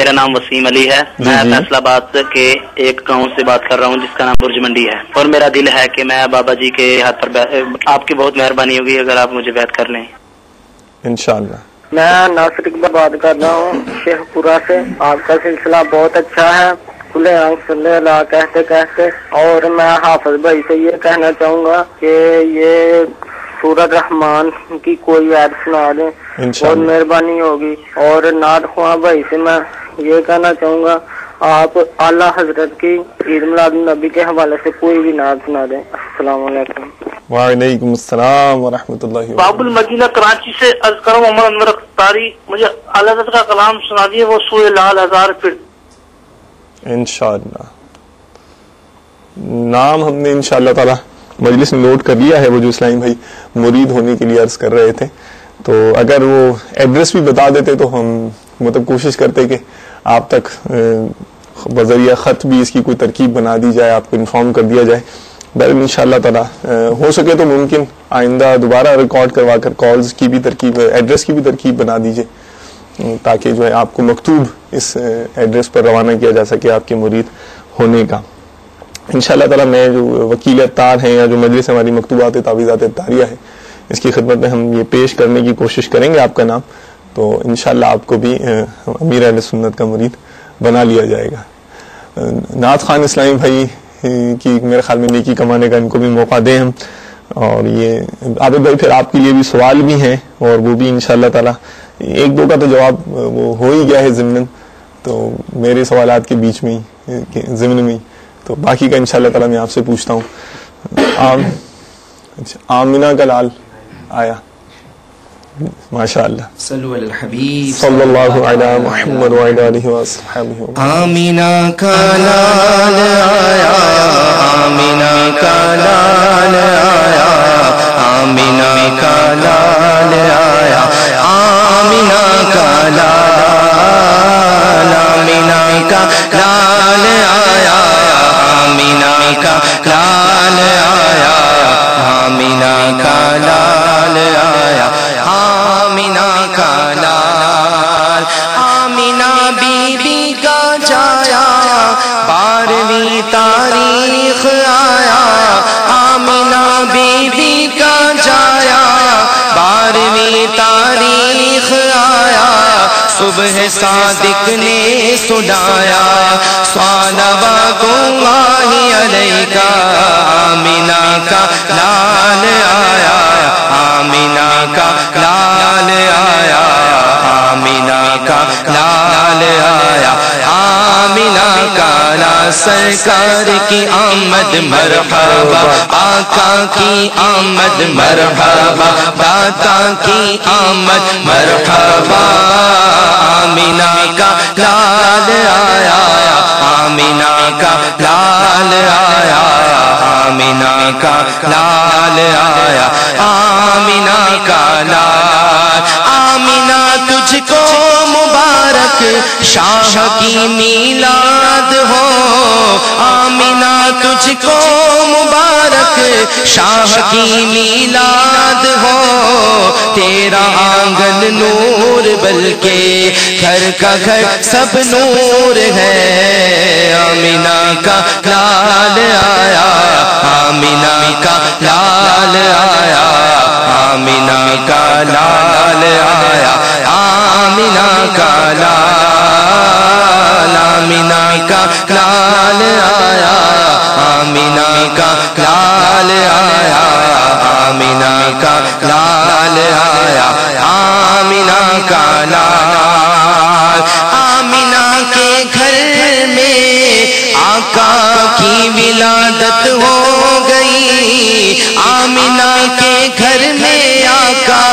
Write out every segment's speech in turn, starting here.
میرا نام وسیم علی ہے. میں فیصل آباد کے ایک گاؤں سے بات کر رہا ہوں جس کا نام برج منڈی ہے, اور میرا دل ہے کہ میں بابا جی کے ہاتھ پر آپ کی بہت مہربانی ہوگی اگر آپ مجھے بیعت کر لیں انشاءاللہ. میں ناصر اقبال بات کر رہا ہوں شیخ پورہ سے. آپ کا سلسلہ بہت اچھا ہے, کھلے آنکھ صلی اللہ کہتے کہتے. اور میں حافظ بھائی سے یہ کہنا چاہوں گا کہ یہ سورۃ رحمان کی کوئی آیت سنا دیں, بہت مہربانی ہوگی. اور نعت خواں بھائی سے میں یہ کہنا چاہوں گا آپ اعلیٰ حضرت کی عید میلاد النبی کے حوالے سے کوئی بھی نعت سنا دیں. السلام علیکم. وعلیکم السلام ورحمۃ اللہ. باب المدینہ کراچی سے عرض کروں محمد انور اختاری, مجھے اعلیٰ حضرت کا کلام سنا دیے, وہ سورہ لال ہزار پھر. انشاءاللہ نام ہم نے انشاءاللہ تعالی مجلس میں نوٹ کر لیا ہے, وہ جو اسلام بھائی مرید ہونے کے لیے عرض کر رہے تھے, تو اگر وہ ایڈریس بھی بتا دیتے تو ہم مطلب کوشش کرتے کہ آپ تک بذریعہ خط بھی اس کی کوئی ترکیب بنا دی جائے, آپ کو انفارم کر دیا جائے. بہرحال انشاءاللہ تعالی ہو سکے تو ممکن آئندہ دوبارہ ریکارڈ کروا کر کالز کی بھی ترکیب, ایڈریس کی بھی ترکیب بنا دیجیے, تاکہ جو ہے آپ کو مکتوب اس ایڈریس پر روانہ کیا جا سکے آپ کے مرید ہونے کا. انشاءاللہ تعالی میں جو وکیل اتار ہیں یا جو مجلس ہماری مکتوبات تعویذات اتاریہ ہے اس کی خدمت میں ہم یہ پیش کرنے کی کوشش کریں گے آپ کا نام, تو انشاءاللہ آپ کو بھی امیر اہل سنت کا مرید بنا لیا جائے گا. نعت خوان اسلامی بھائی کی میرے خیال میں نیکی کمانے کا ان کو بھی موقع دیں ہم. اور یہ عابد بھائی پھر آپ کے لیے بھی سوال بھی ہیں, اور وہ بھی انشاءاللہ تعالی ایک دو کا تو جواب وہ ہو ہی گیا ہے ضمن, تو میرے سوالات کے بیچ میں ہی ضمن میں, تو باقی کا انشاءاللہ تعالی میں آپ سے پوچھتا ہوں. آمینہ کا لال آیا, ماشاء اللہ. صلو علی الحبیب صلی اللہ علی محمد وعلی آلہ وصحبہ. آمینہ کا لال آیا, آمینہ کا لال آیا, آمینہ کا لال آیا, آمینہ کا لال, آمینہ کا لال آیا, آمینہ کا لال آیا, آمینہ کا لال آیا, آمینہ کا لال. آمینہ بی بی کا جایا 12ویں تاریخ آیا, آمینہ بی بی کا جایا 12ویں تاریخ آیا. صبح صادق نے سنایا صلوات اللہ علیکہ, آمینہ کا لال آیا, آمینہ کا لال آیا, آمینہ کا لال آیا, آمینہ کا لال. سرکار کی آمد مرحبا, آقا کی آمد مرحبا, داتا کی آمد مرحبا, آمینہ کا لال آیا, آمینہ کا لال آیا, آمینہ کا لال آیا, آمینہ کا لال. آمینہ تجھ کو مبارک شاہ کی میلاد ہو, آمینہ تجھ کو مبارک شاہ کی میلاد ہو. تیرا آنگن نور بلکہ گھر کا گھر سب نور ہے, آمینہ کا لال آیا, آمینہ کا لال آیا, آمینہ کا لال آیا, آمینہ کا لال, آمینہ کا لال آیا, آمینہ کا لال آیا, آمینہ کا لال آیا, آمینہ کا لال. آمینہ کے گھر میں آقا کی ولادت ہو گئی, آمینہ کے گھر میں آقا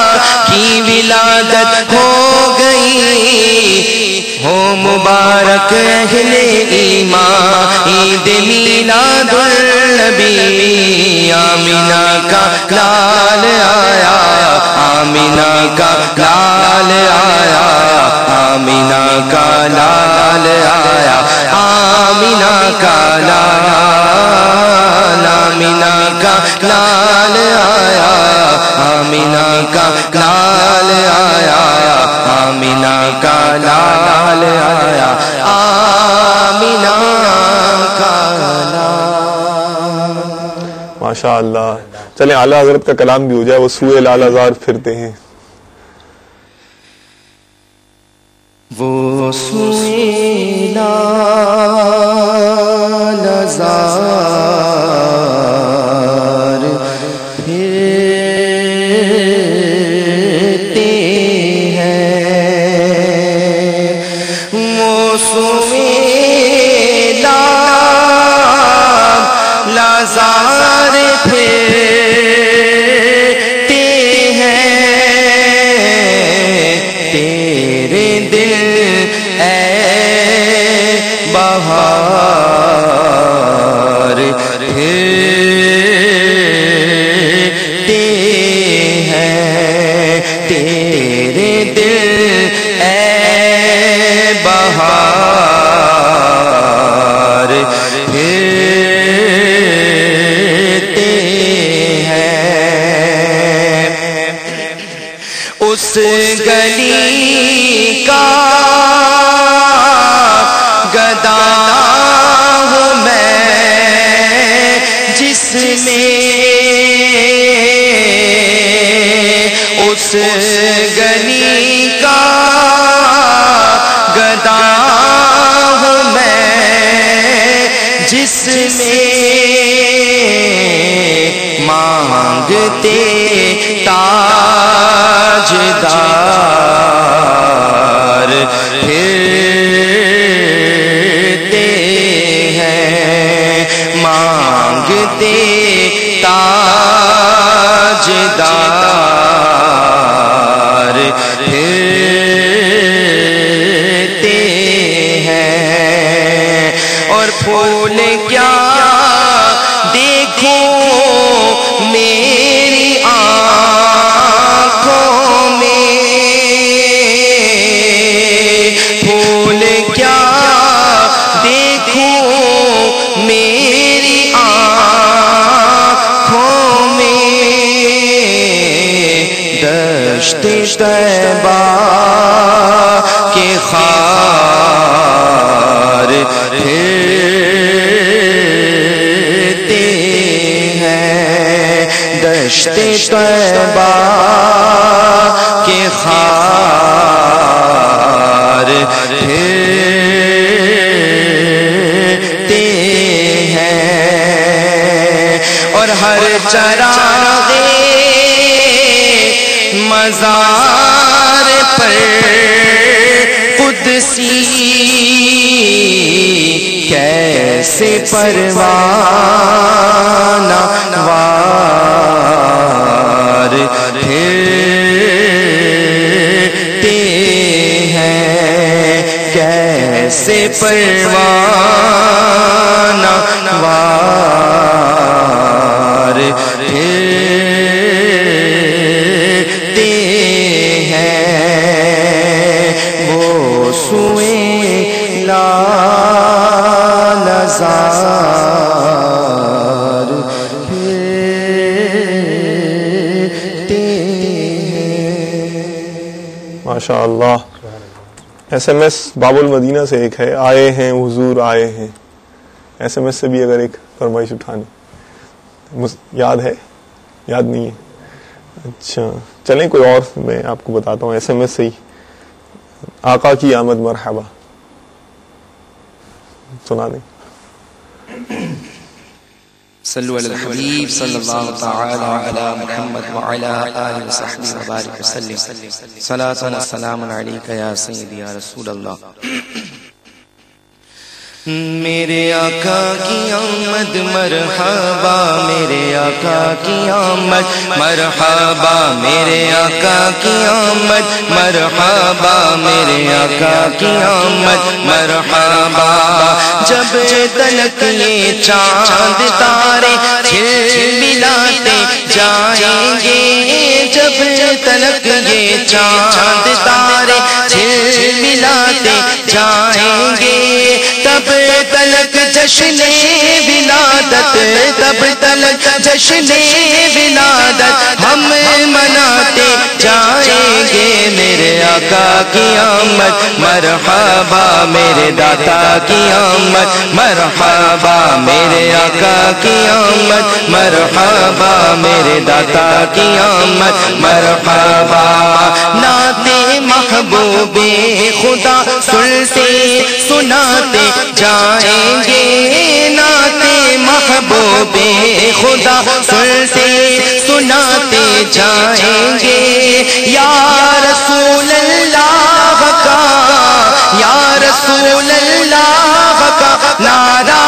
کی ولادت ہو گئی. ہو مبارک اہل ایمان عید میلاد النبی, آمینہ کا لال آیا, آمینہ کا لال آیا, آمینہ کا لال آیا, آمینہ کا لال, آمینہ کا لال آیا, آمینہ کا لال آیا, آمینہ کا لال آیا, ماشاء اللہ. چلیں اعلیٰ حضرت کا کلام بھی ہو جائے. وہ سوئے لال ازار پھرتے ہیں. وہ سوئے لال ازار پھرتے ہیں. وہ سوئے لال ازار پھرتے ہیں. تیرے دل اے بہار پھرتے ہیں. تیرے دل اے بہار پھرتے ہیں. اس گلی کا گدا ہوں میں جس میں اس گلی کا گدا ہوں میں جس میں مانگتے تاجدار پھرتے ہیں. مانگتے تاجدار پھرتے ہیں. اور پھول کیا دیکھوں میری آنکھوں میں. پھول کیا دیکھوں میری آنکھوں میں. دشت طیبہ کے خار پھرتے ہیں. دشت طیبہ کے خار پھرتے ہیں. اور ہر چراغ مزار پر قدسی کیسے پروانہ وار پھرتے ہیں. کیسے پروانہ وار پھرتے ہیں. وہ سوئے لال ازار پھرتے ہیں. ماشاء اللہ. ایس ایم ایس باب المدینہ سے ایک ہے، آئے ہیں حضور آئے ہیں. ایس ایم ایس سے بھی اگر ایک فرمائش اٹھانی یاد ہے؟ یاد نہیں ہے؟ اچھا چلیں کوئی اور میں آپ کو بتاتا ہوں ایس ایم ایس سے ہی. آقا کی آمد مرحبا سنا دیں. صلوا علی الحبیب صلی اللہ تعالی علی محمد وعلی آلہ وصحبہ وبارک وسلم. صلاۃ و سلام علیک یا سیدی یا رسول اللہ. میرے آقا کی آمد مرحبا، میرے آقا کی آمد مرحبا، میرے آقا کی آمد مرحبا، میرے آقا کی آمد مرحبا. جب تلک یہ چاند تارے پھر ملاتے جائیں گے، جب تلک یہ چاند تارے پھر ملاتے جائیں گے، تب تلک جشن ولادت، تب تلک جشن ولادت ہم مناتے جائیں جائیں گے میرے آقا کی آمد مرحبا میرے داتا کی آمد مرحبا میرے آقا کی آمد مرحبا میرے داتا کی آمد مرحبا نعت محبوب خدا سنتے سناتے جائیں گے نعت محبوب خدا سنتے سناتے جائیں گے یا رسول اللہ کا یا رسول اللہ کا نعرہ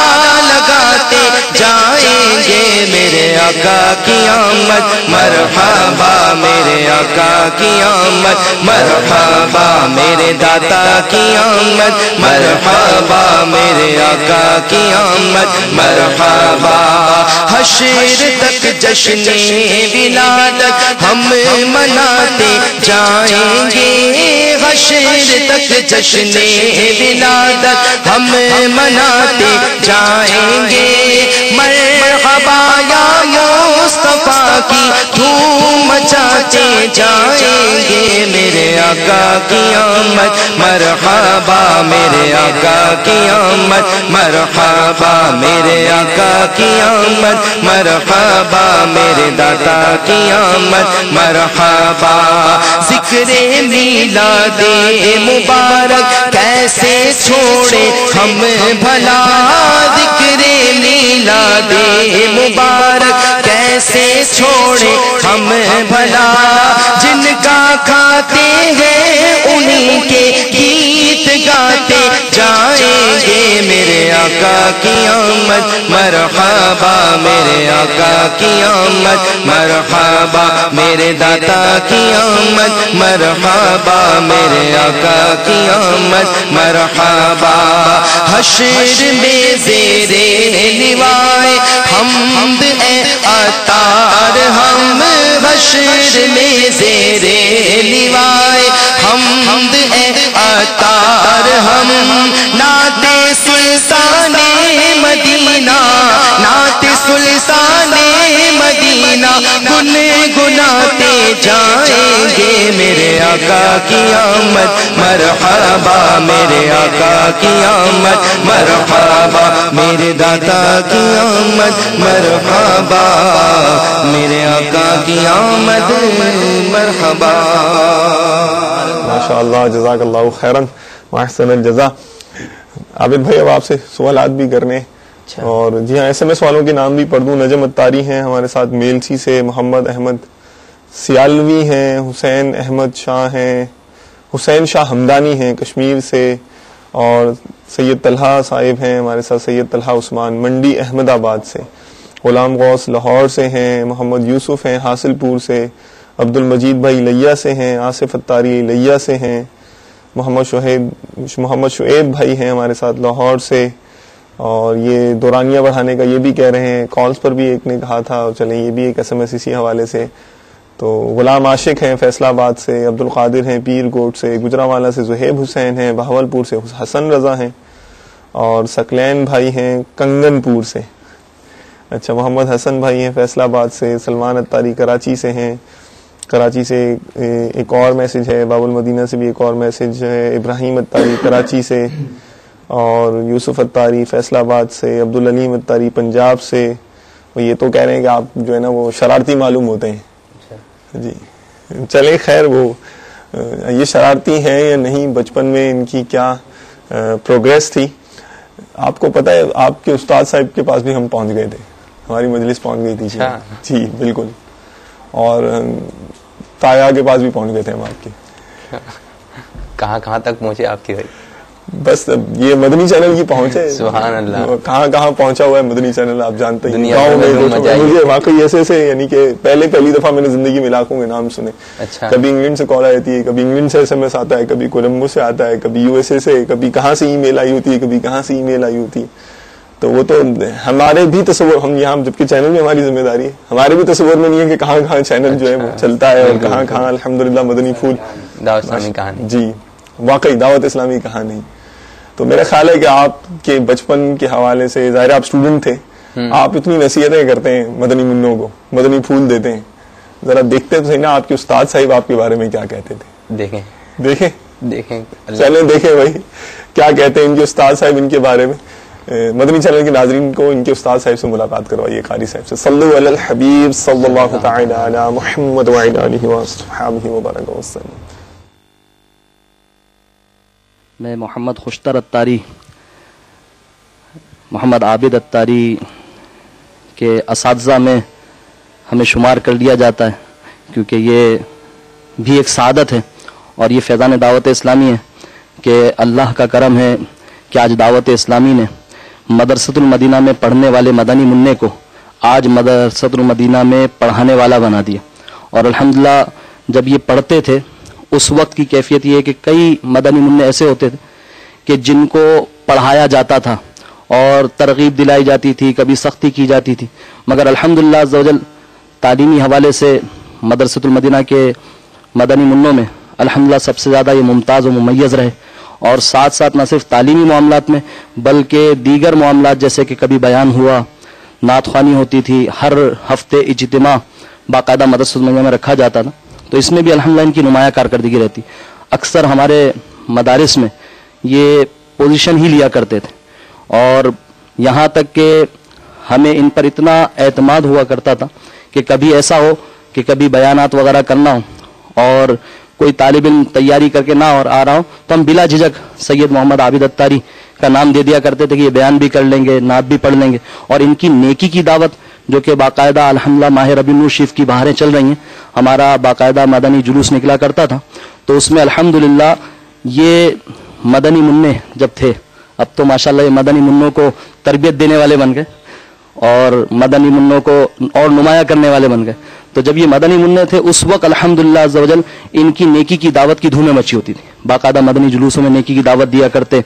لگاتے جائیں گے میرے آقا کی آمد مرحبا میرے آقا کی آمد مرحبا میرے داتا کی آمد مرحبا میرے آقا کی آمد مرحبا حشر تک جشن ولادت ہم مناتے جائیں گے حشر تک جشن ولادت ہم مناتے جائیں گے مرحبا یا مصطفیٰ کی دھوم مچاتے جائیں گے میرے آقا کی آمد مرحبا میرے آقا کی آمد مرحبا میرے آقا کی آمد مرحبا میرے داتا کی آمد مرحبا ذکر میلاد مبارک کیسے چھوڑے ہم بھلا ذکر میلاد مبارک کیسے چھوڑے ہم بھلا جن کا کھاتے ہیں انہیں کے گیت گاتے جائیں گے میرے آقا کی آمد مرحبا میرے آقا کی آمد مرحبا میرے داتا کی آمد مرحبا میرے آقا کی آمد مرحبا حشر میں زیر لوائے حمد اے عطار ہم حشر میں زیر لوائے حمد اے عطار ہم نعت سلطان مدینہ نعت سلطان مدینہ گنگناتے جائیں گے میرے آقا کی آمد مرحبا میرے آقا کی آمد مرحبا میرے داتا کی آمد مرحبا میرے آقا کی آمد مرحبا ماشاءاللہ جزاک اللہ خیرا واحسن الجزا. عابد بھائی اب آپ سے سوالات بھی کرنے اور جی ہاں ایسے میں سوالوں کے نام بھی پڑھ دوں. نجم اتاری ہیں ہمارے ساتھ میلسی سے, محمد احمد سیالوی ہیں, حسین احمد شاہ ہیں, حسین شاہ ہمدانی ہیں کشمیر سے, اور سید طلحہ صاحب ہیں ہمارے ساتھ, سید طلحہ عثمان منڈی احمد آباد سے, غلام غوث لاہور سے ہیں, محمد یوسف ہیں حاصل پور سے, عبد المجید بھائی لیا سے ہیں, آصف اتاری لیا سے ہیں, محمد شعیب بھائی ہیں ہمارے ساتھ لاہور سے, اور یہ دورانیہ بڑھانے کا یہ بھی کہہ رہے ہیں, کالز پر بھی ایک نے کہا تھا, چلیں یہ بھی ایک SMS اسی حوالے سے. تو غلام عاشق ہیں فیصل آباد سے, عبد القادر ہیں پیر کوٹ سے, گجرانوالہ سے زہیب حسین ہیں, بہاولپور سے حسن رضا ہیں, اور سکلین بھائی ہیں کنگن پور سے. اچھا محمد حسن بھائی ہیں فیصل آباد سے, سلمان اتاری کراچی سے ہیں, کراچی سے ایک اور میسج ہے, باب المدینہ سے بھی ایک اور میسج ہے, ابراہیم اتاری کراچی سے, اور یوسف اتاری فیصل آباد سے, عبدالعلیم اتاری پنجاب سے. وہ یہ تو کہہ رہے ہیں کہ آپ جو ہے نا وہ شرارتی معلوم ہوتے ہیں. جی چلے خیر, وہ یہ شرارتی ہیں یا نہیں, بچپن میں ان کی کیا پروگریس تھی آپ کو پتہ ہے. آپ کے استاد صاحب کے پاس بھی ہم پہنچ گئے تھے, ہماری مجلس پہنچ گئی تھی. جی بالکل, اور تایا کے پاس بھی پہنچ گئے تھے ہم آپ کے. کہاں کہاں تک پہنچے آپ کی بھائی؟ بس یہ مدنی چینل کی پہنچے. سبحان اللہ, کہاں کہاں پہنچا ہوا ہے مدنی چینل, آپ جانتے ہیں. گاؤں میں مجھے واقعی ایسے یعنی کہ پہلی دفعہ میں نے زندگی میں علاقوں کے نام سنے. کبھی انگلینڈ سے کال آتی ہے, کبھی انگلینڈ سے SMS آتا ہے, کبھی کولمبو سے آتا ہے, کبھی USA سے, کبھی کہاں سے ای میل آئی ہوتی ہے, کبھی کہاں سے ای میل آئی ہوتی ہے. تو وہ تو ہمارے بھی تصور, ہم یہاں جبکہ چینل میں ہماری ذمہ داری ہے, ہمارے بھی تصور میں نہیں ہے کہ کہاں کہاں چینل جو ہے وہ چلتا ہے, اور کہاں کہاں الحمدللہ مدنی پھول دعوت اسلامی کہانی. جی واقعی دعوت اسلامی کہانی. تو میرا خیال ہے کہ آپ کے بچپن کے حوالے سے, ظاہر آپ اسٹوڈنٹ تھے, آپ اتنی نصیحتیں کرتے ہیں مدنی منوں کو, مدنی پھول دیتے ہیں, ذرا دیکھتے تو صحیح نا آپ کے استاد صاحب آپ کے بارے میں کیا کہتے تھے. دیکھیں دیکھیں چلیں دیکھیں بھائی کیا کہتے ہیں ان کے استاد صاحب ان کے بارے میں. مدنی چینل کے ناظرین کو ان کے استاد صاحب سے ملاقات کروائیے قاری صاحب سے. صلو علی الحبیب صلی اللہ تعالی علی محمد وعلی آلہ وصحبہ وبارک وسلم. میں محمد خوشتر اتاری، محمد عابد اتاری کے اساتذہ میں ہمیں شمار کر لیا جاتا ہے، کیونکہ یہ بھی ایک سعادت ہے اور یہ فیضان دعوت اسلامی ہے کہ اللہ کا کرم ہے کہ آج دعوت اسلامی نے مدرسۃ المدینہ میں پڑھنے والے مدنی منع کو آج مدرسۃ المدینہ میں پڑھانے والا بنا دیا. اور الحمدللہ جب یہ پڑھتے تھے اس وقت کی کیفیت یہ ہے کہ کئی مدنی منع ایسے ہوتے تھے کہ جن کو پڑھایا جاتا تھا اور ترغیب دلائی جاتی تھی، کبھی سختی کی جاتی تھی، مگر الحمدللہ عز و جل تعلیمی حوالے سے مدرسۃ المدینہ کے مدنی منوں میں الحمدللہ سب سے زیادہ یہ ممتاز و ممیز رہے. اور ساتھ ساتھ نہ صرف تعلیمی معاملات میں بلکہ دیگر معاملات جیسے کہ کبھی بیان ہوا، نعت خوانی ہوتی تھی، ہر ہفتے اجتماع باقاعدہ مدرسۃ المدینہ میں رکھا جاتا تھا، تو اس میں بھی الحمدللہ ان کی نمایاں کارکردگی رہتی. اکثر ہمارے مدارس میں یہ پوزیشن ہی لیا کرتے تھے اور یہاں تک کہ ہمیں ان پر اتنا اعتماد ہوا کرتا تھا کہ کبھی ایسا ہو کہ کبھی بیانات وغیرہ کرنا ہو اور کوئی طالب علم تیاری کر کے نہ اور آ رہا ہو تو ہم بلا جھجک سید محمد عابد اتاری کا نام دے دیا کرتے تھے کہ یہ بیان بھی کر لیں گے، نعت بھی پڑھ لیں گے. اور ان کی نیکی کی دعوت جو کہ باقاعدہ الحمدللہ ماہ ربیع النور شریف کی بہاریں چل رہی ہیں، ہمارا باقاعدہ مدنی جلوس نکلا کرتا تھا، تو اس میں الحمدللہ یہ مدنی منع جب تھے، اب تو ماشاءاللہ یہ مدنی منوں کو تربیت دینے والے بن گئے اور مدنی منوں کو اور نمایاں کرنے والے بن گئے. تو جب یہ مدنی منع تھے اس وقت الحمدللہ عز و جل ان کی نیکی کی دعوت کی دھومیں مچی ہوتی تھی. باقاعدہ مدنی جلوسوں میں نیکی کی دعوت دیا کرتے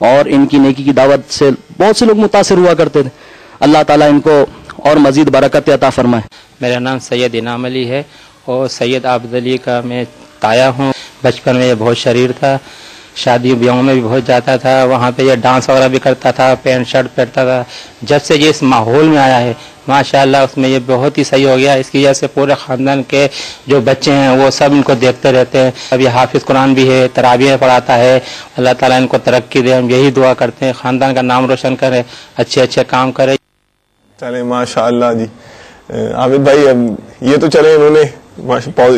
اور ان کی نیکی کی دعوت سے بہت سے لوگ متاثر ہوا کرتے تھے. اللہ تعالیٰ ان کو اور مزید برکت عطا فرمائے. میرا نام سید انعام علی ہے اور سید عابد علی کا میں تایا ہوں. بچپن میں یہ بہت شریر تھا، شادی بیاہوں میں بھی بہت جاتا تھا، وہاں پہ یہ ڈانس وغیرہ بھی کرتا تھا، پینٹ شرٹ پہنتا تھا. جب سے یہ اس ماحول میں آیا ہے ماشاءاللہ اس میں یہ بہت ہی صحیح ہو گیا. اس کی وجہ سے پورے خاندان کے جو بچے ہیں وہ سب ان کو دیکھتے رہتے ہیں. اب یہ حافظ قرآن بھی ہے، تراویح پڑھاتا ہے. اللہ تعالیٰ ان کو ترقی دے، ہم یہی دعا کرتے ہیں خاندان کا نام روشن کرے، اچھے اچھے کام کرے. چلے ماشاء اللہ جی. عابد بھائی اب یہ تو چلے انہوں نے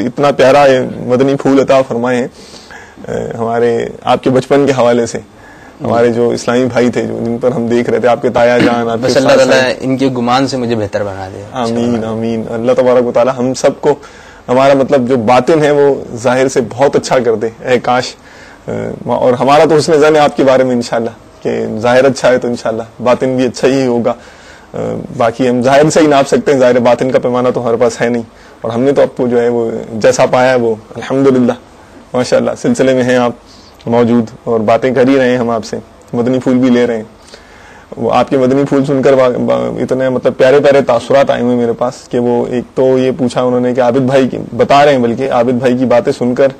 اتنا پیارا مدنی پھول عطا فرمائے ہیں ہمارے آپ کے بچپن کے حوالے سے. ہمارے جو اسلامی بھائی تھے جو جن پر ہم دیکھ رہے تھے، آپ کے تایا جان، بس اللہ تعالیٰ ان کے گمان سے مجھے بہتر بنا دے. آمین آمین. اللہ تبارک و تعالیٰ ہم سب کو ہمارا مطلب جو باطن ہے وہ ظاہر سے بہت اچھا کر دے. اے کاش. اور ہمارا تو حسن ظن ہے آپ کے بارے میں انشاءاللہ کہ ظاہر اچھا ہے تو انشاءاللہ باطن بھی اچھا ہی ہوگا. باقی ہم ظاہر سے ہی ناپ سکتے ہیں، ظاہر باطن کا پیمانہ تو ہمارے پاس ہے نہیں. اور ہم نے تو آپ کو جو ہے وہ جیسا پایا ہے وہ الحمدللہ ماشاءاللہ سلسلے میں ہیں آپ موجود اور باتیں کر ہی رہے ہیں. ہم آپ سے مدنی پھول بھی لے رہے ہیں. وہ آپ کے مدنی پھول سن کر اتنے مطلب پیارے پیارے تاثرات آئے ہوئے میرے پاس کہ وہ ایک تو یہ پوچھا انہوں نے کہ عابد بھائی کی بتا رہے ہیں، بلکہ عابد بھائی کی باتیں سن کر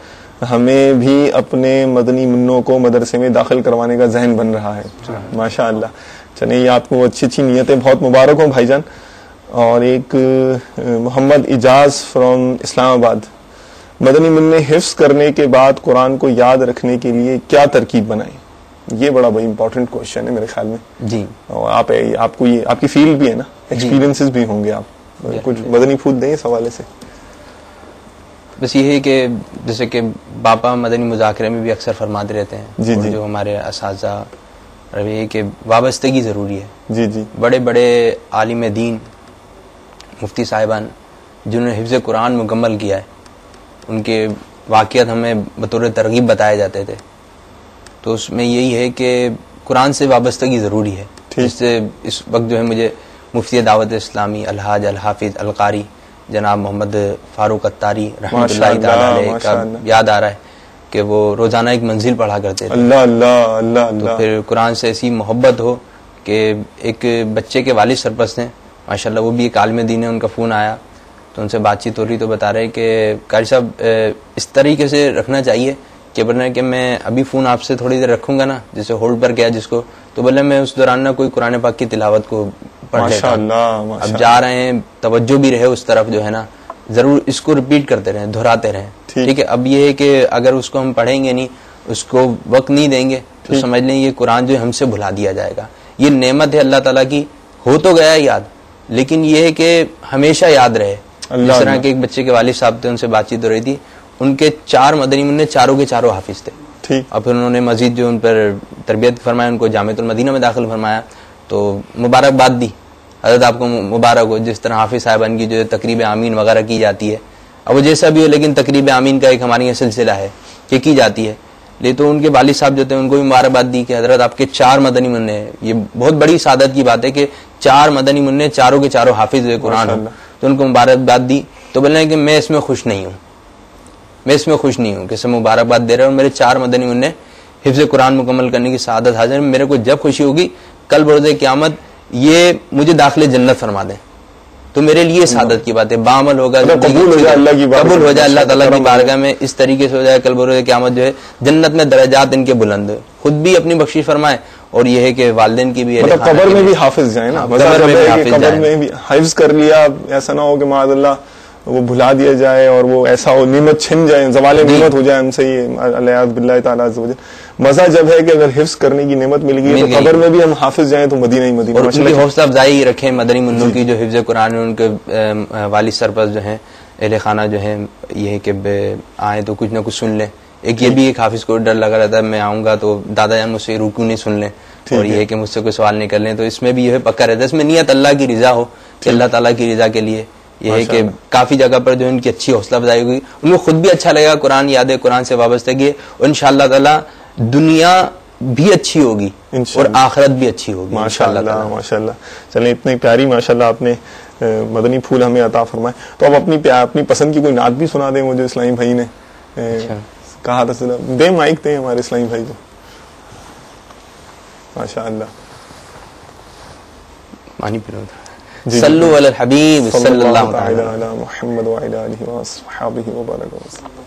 ہمیں بھی اپنے مدنی منوں کو مدرسے میں داخل کروانے کا ذہن بن رہا ہے. ماشاءاللہ. چلیں یہ آپ کو اچھی اچھی نیتیں بہت مبارک ہوں بھائی جان. اور ایک محمد اجاز فرام اسلام آباد، مدنی منع حفظ کرنے کے بعد قرآن کو یاد رکھنے کے لیے کیا ترکیب بنائیں؟ یہ بڑا امپورٹنٹ کوشچن ہے میرے خیال میں جی. اور آپ کو یہ آپ کی فیلڈ بھی ہے نا، ایکسپیرینسز بھی ہوں گے، آپ کچھ مدنی پھول دیں اس حوالے سے. بس یہ ہے کہ جیسے کہ باپا مدنی مذاکرے میں بھی اکثر فرماتے رہتے ہیں جی جی. جو ہمارے اساتذہ رویے کہ وابستگی ضروری ہے. جی جی. بڑے بڑے عالم دین مفتی صاحبان جنہوں نے حفظ قرآن مکمل کیا ہے، ان کے واقعات ہمیں بطور ترغیب بتائے جاتے تھے. تو اس میں یہی ہے کہ قرآن سے وابستگی ضروری ہے. جس سے اس وقت جو ہے مجھے مفتی دعوت اسلامی الحاج الحافظ القاری جناب محمد فاروق اتاری رحمۃ اللہ تعالی علیہ کا یاد آ رہا ہے کہ وہ روزانہ ایک منزل پڑھا کرتے تھے. اللہ اللہ اللہ. تو پھر قرآن سے ایسی محبت ہو کہ ایک بچے کے والد سرپرست ہیں ماشاءاللہ، وہ بھی ایک عالم دین ہے. ان کا فون آیا تو ان سے بات چیت ہو رہی تو بتا رہے کہ قاری صاحب اس طریقے سے رکھنا چاہیے کہ بولنا کہ میں ابھی فون آپ سے تھوڑی دیر رکھوں گا نا، جیسے ہولڈ پر گیا جس کو، تو بولے میں اس دوران نا کوئی قرآن پاک کی تلاوت کو پڑھ لیتا ہوں. اب جا رہے ہیں توجہ بھی رہے اس طرف جو ہے نا، ضرور اس کو ریپیٹ کرتے رہیں, دہراتے رہیں. ٹھیک ہے. اب یہ ہے کہ اگر اس کو ہم پڑھیں گے نہیں, اس کو وقت نہیں دیں گے, تو سمجھ لیں یہ قرآن جو ہے ہم سے بھلا دیا جائے گا. یہ نعمت ہے اللہ تعالیٰ کی, ہو تو گیا یاد, لیکن یہ ہے کہ ہمیشہ یاد رہے. جس طرح کے ایک بچے کے والد صاحب تھے, ان سے بات چیت ہو رہی تھی, ان کے 4 مدنی منع چاروں کے چاروں حافظ تھے. اور پھر انہوں نے مزید جو ان پر تربیت فرمایا, ان کو جامعۃ المدینہ میں داخل فرمایا, تو مبارکباد دی. حضرت آپ کو مبارک ہو, جس طرح حافظ صاحبان کی جو تقریب آمین وغیرہ کی جاتی ہے. اب وہ جیسا بھی ہو, لیکن تقریب آمین کا ایک ہمارے یہاں سلسلہ ہے کہ کی جاتی ہے. لیکن تو ان کے والد صاحب جو تھے, ان کو بھی مبارکباد دی کہ حضرت آپ کے 4 مدنی منع ہیں. یہ بہت بڑی سعادت کی بات ہے کہ 4 مدنی منع چاروں کے چاروں حافظ قرآن ہوں. تو ان کو مبارکباد دی. تو بولے ہیں کہ میں اس میں خوش نہیں ہوں, میں اس میں خوش نہیں ہوں کہ سب مبارکباد دے رہے ہیں, اور میرے 4 مدنی منع حفظ قرآن مکمل کرنے کی سعادت حاضر ہے. میرے کو جب خوشی ہوگی کل بروز قیامت یہ مجھے داخل جنت فرما دیں, تو میرے لیے سعادت کی بات ہے. بعمل ہوگا, قبول ہو جائے اللہ تعالیٰ کی بارگاہ میں, اس طریقے سے ہو جائے کل بروز قیامت جو ہے جنت میں درجات ان کے بلند ہوئے. خود بھی اپنی بخشش فرمائے, اور یہ ہے کہ والدین کی بھی, قبر میں بھی حافظ جائیں نا, قبر میں بھی حفظ کر لیا, ایسا نہ ہو کہ معاذ اللہ وہ بھلا دیا جائے اور وہ ایسا ہو نعمت چھن جائے, زوال نعمت ہو جائے ہم سے. یہ الیاذ باللہ تعالیٰ عز وجل. مزہ جب ہے کہ اگر حفظ کرنے کی نعمت مل گئی تو قبر میں بھی ہم حافظ جائیں تو مدینہ ہی مدینہ. اور ان کی حوصلہ افزائی رکھیں مدنی منوں کی جو حفظ قرآن ہے. ان کے والد سرپرست جو ہیں, اہل خانہ جو ہیں, یہ ہے کہ آئیں تو کچھ نہ کچھ سن لیں. ایک یہ بھی ایک حافظ کو ڈر لگا رہتا ہے, میں آؤں گا تو دادا جان مجھ سے رکوع نہیں سن لیں, اور یہ ہے کہ مجھ سے کوئی سوال نہیں کر لیں. تو اس میں بھی یہ پکا رہتا ہے, اس میں نیت اللہ کی رضا ہو, کہ اللہ تعالیٰ کی رضا کے لیے. یہ ہے کہ کافی جگہ پر جو ان کی اچھی حوصلہ افزائی ہوئی, ان کو خود بھی اچھا لگے گا, قرآن یاد ہے, قرآن سے وابستگی ہے, اور انشاءاللہ تعالیٰ دنیا بھی اچھی ہوگی اور آخرت بھی اچھی ہوگی ماشاءاللہ ماشاءاللہ. چلیں اتنی پیاری ماشاءاللہ آپ نے مدنی پھول ہمیں عطا فرمائے. تو اب اپنی پسند کی کوئی نعت بھی سنا دیں مجھے. اسلامی بھائی نے کہا تھا, دے مائک دیں ہمارے اسلامی بھائی کو. ماشاءاللہ مانی پیرو صلو علی الحبیب صلی اللہ تعالی علی محمد وعلی آلہ وصحبہ وبارک وسلم.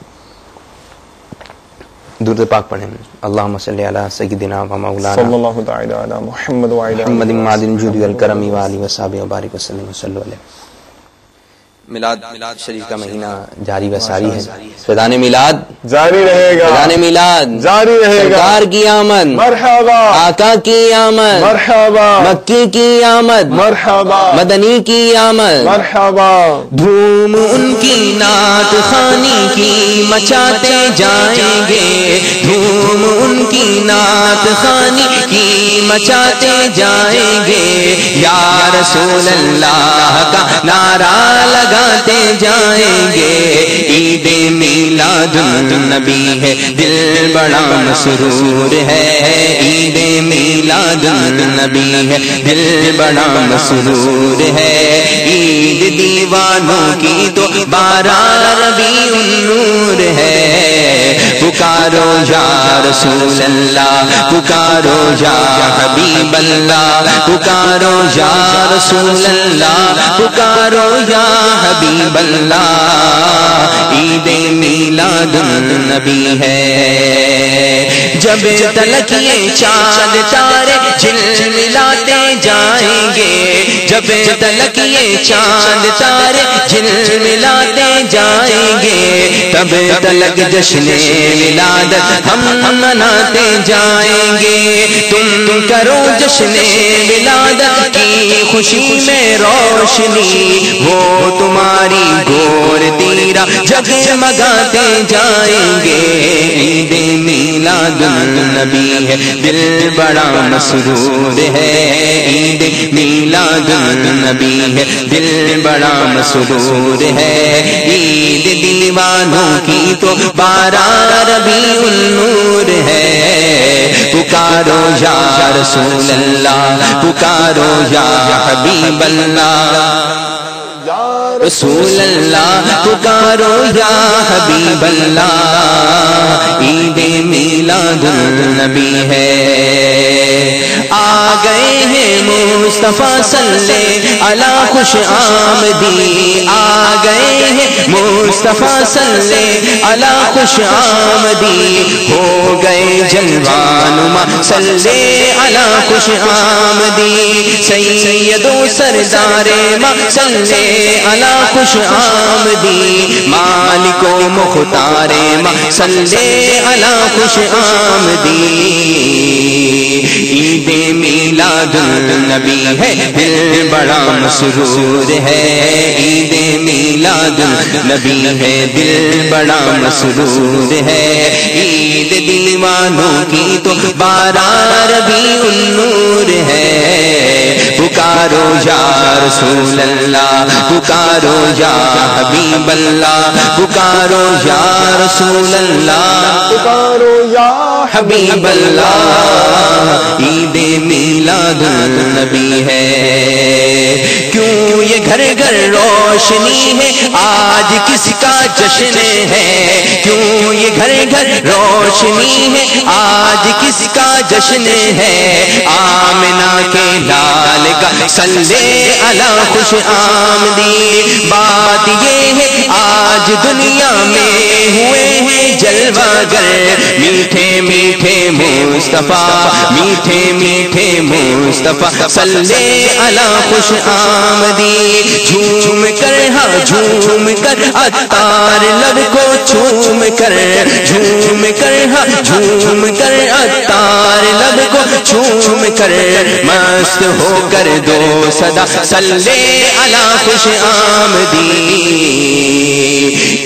درود پاک پڑھیں. اللہم صلی علی سیدنا و مولانا صلی اللہ تعالی علی محمد وعلی محمد معدن الجود والکرم وعلی وصحبہ وبارک وسلم. صلو علیہ. میلاد شریف کا مہینہ جاری و ساری ہے. فیضان میلاد جاری رہے گا, فیضان میلاد جاری رہے گا. سرکار کی آمد مرحبا, آقا کی آمد مرحبا, مکی کی آمد مرحبا, مدنی کی آمد مرحبا. دھوم ان کی نعت خوانی کی مچاتے جائیں گے, دھوم ان کی نعت خوانی کی مچاتے جائیں گے. یا رسول اللہ کا نعرہ لگاتے جائیں گے. عید میلاد النبی ہے, دل بڑا مسرور ہے. عید میلاد النبی ہے, دل بڑا مسرور ہے. عید دیوانوں کی تو 12 ربیع النور ہے. پکارو یا رسول اللہ, پکارو یا حبیب اللہ, پکارو یا رسول اللہ, پکارو یا حبیب اللہ. عید میلاد النبی ہے. جب تلک یہ چاند تارے جھلملاتے جائیں گے, جب تلک یہ چاند تارے جھلملاتے جائیں گے, تب تلک جشن ولادت ہم مناتے جائیں گے. تم کرو جشن ولادت کی خوشی میں روشنی, وہ تمہاری گور تیرا جگمگاتے جائیں گے. عید میلاد النبی ہے, دل بڑا مسرور ہے. عید میلاد النبی ہے, دل بڑا مسرور ہے. عید دیوانوں کی تو 12 ربیع النور ہے. پکارو یا رسول اللہ, پکارو یا حبیب اللہ, رسول اللہ پکارو یا حبیب اللہ. عید میلاد النبی ہے. آ گئے ہیں مصطفیٰ صلی علی خوش آمدی آ گئے ہیں مصطفیٰ صلی علی خوش آمدی ہو گئے جلوانما صلی علی خوش آمدی سید و سردار ما صلی علی خوش آمدی مالک و مختار ما صلی علی خوش آمدی عید میلاد النبی ہے دل بڑا مسرور ہے عید میلاد النبی ہے دل بڑا مسرور ہے عید دیوانوں کی تو بارہ ربیع النور ہے پکارو یا رسول اللہ پکارو یا حبیب اللہ پکارو یا رسول اللہ پکارو یا حبیب اللہ عید میلاد النبی ہے کیوں یہ گھر گھر روشنی ہے آج کس کا جشن ہے کیوں یہ گھر گھر روشنی ہے آج کس کا جشن ہے آمنہ کے لال کا صلی علی خوش آمدی بات یہ ہے آج دنیا میں ہوئے ہیں جلوہ گر میٹھے میٹھے مصطفیٰ میٹھے میٹھے مصطفیٰ صلی علی خوش آمدی جھوم کر ہاں جھوم کر عطار لب کو چوم کر جھوم کر ہاں جھوم کر عطار لب کو چوم کر مست ہو کر دو صدا صلی علی خوش آمدی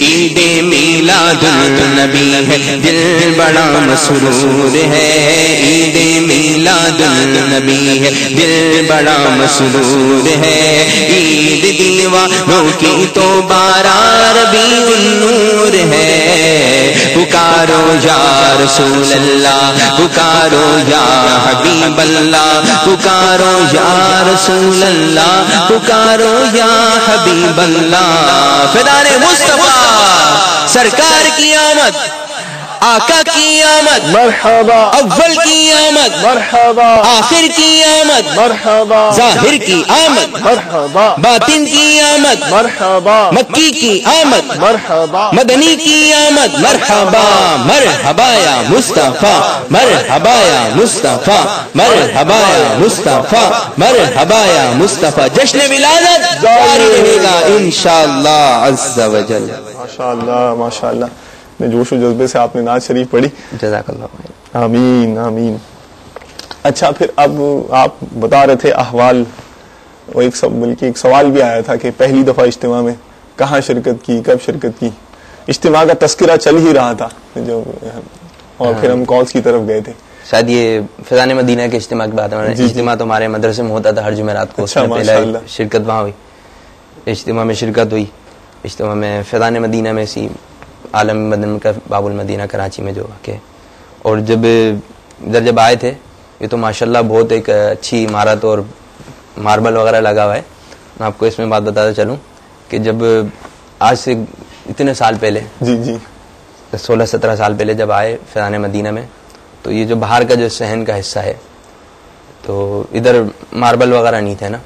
عید میلاد النبی ہے دل بڑا مسرور ہے عید میلاد النبی ہے دل بڑا مسرور ہے عید دیوانوں کی تو بارہ ربیع النور ہے پکارو یا رسول اللہ پکارو یا حبیب اللہ پکارو یا رسول اللہ پکارو یا حبیب اللہ فدان مصطفیٰ سرکار کی آمد آقا کی آمد مرحبا اول کی آمد مرحبا آخر کی آمد مرحبا ظاہر کی آمد مرحبا باطن کی آمد مرحبا مکی کی آمد مرحبا مدنی کی آمد مرحبا مرحبا یا مصطفیٰ مرحبا یا مصطفیٰ مرحبا یا مصطفیٰ مرحبا یا مصطفیٰ جشن ولادت جاری رہے گا انشاءاللہ عز و جل ماشاءاللہ ماشاءاللہ جوش و جذبے سے آپ نے نعت شریف پڑھی جزاک اللہ آمین آمین اچھا پھر اب آپ بتا رہے تھے احوال وہ بلکہ ایک سوال بھی آیا تھا کہ پہلی دفعہ اجتماع میں کہاں شرکت کی کب شرکت کی اجتماع کا تذکرہ چل ہی رہا تھا جو اور پھر ہم کالز کی طرف گئے تھے شاید یہ فیضان مدینہ کے اجتماع کی بات ہے اجتماع تو ہمارے مدرسے میں ہوتا تھا ہر جمعرات کو پہلا شرکت وہاں ہوئی اجتماع میں شرکت ہوئی اجتماع میں فیضان مدینہ میں سی عالم مدن کا باب المدینہ کراچی میں جو واقع ہے اور جب ادھر جب آئے تھے یہ تو ماشاءاللہ بہت ایک اچھی عمارت اور ماربل وغیرہ لگا ہوا ہے میں آپ کو اس میں بات بتاتا چلوں کہ جب آج سے اتنے سال پہلے جی جی 16-17 سال پہلے جب آئے فیضان مدینہ میں تو یہ جو باہر کا جو صحن کا حصہ ہے تو ادھر ماربل وغیرہ نہیں تھے نا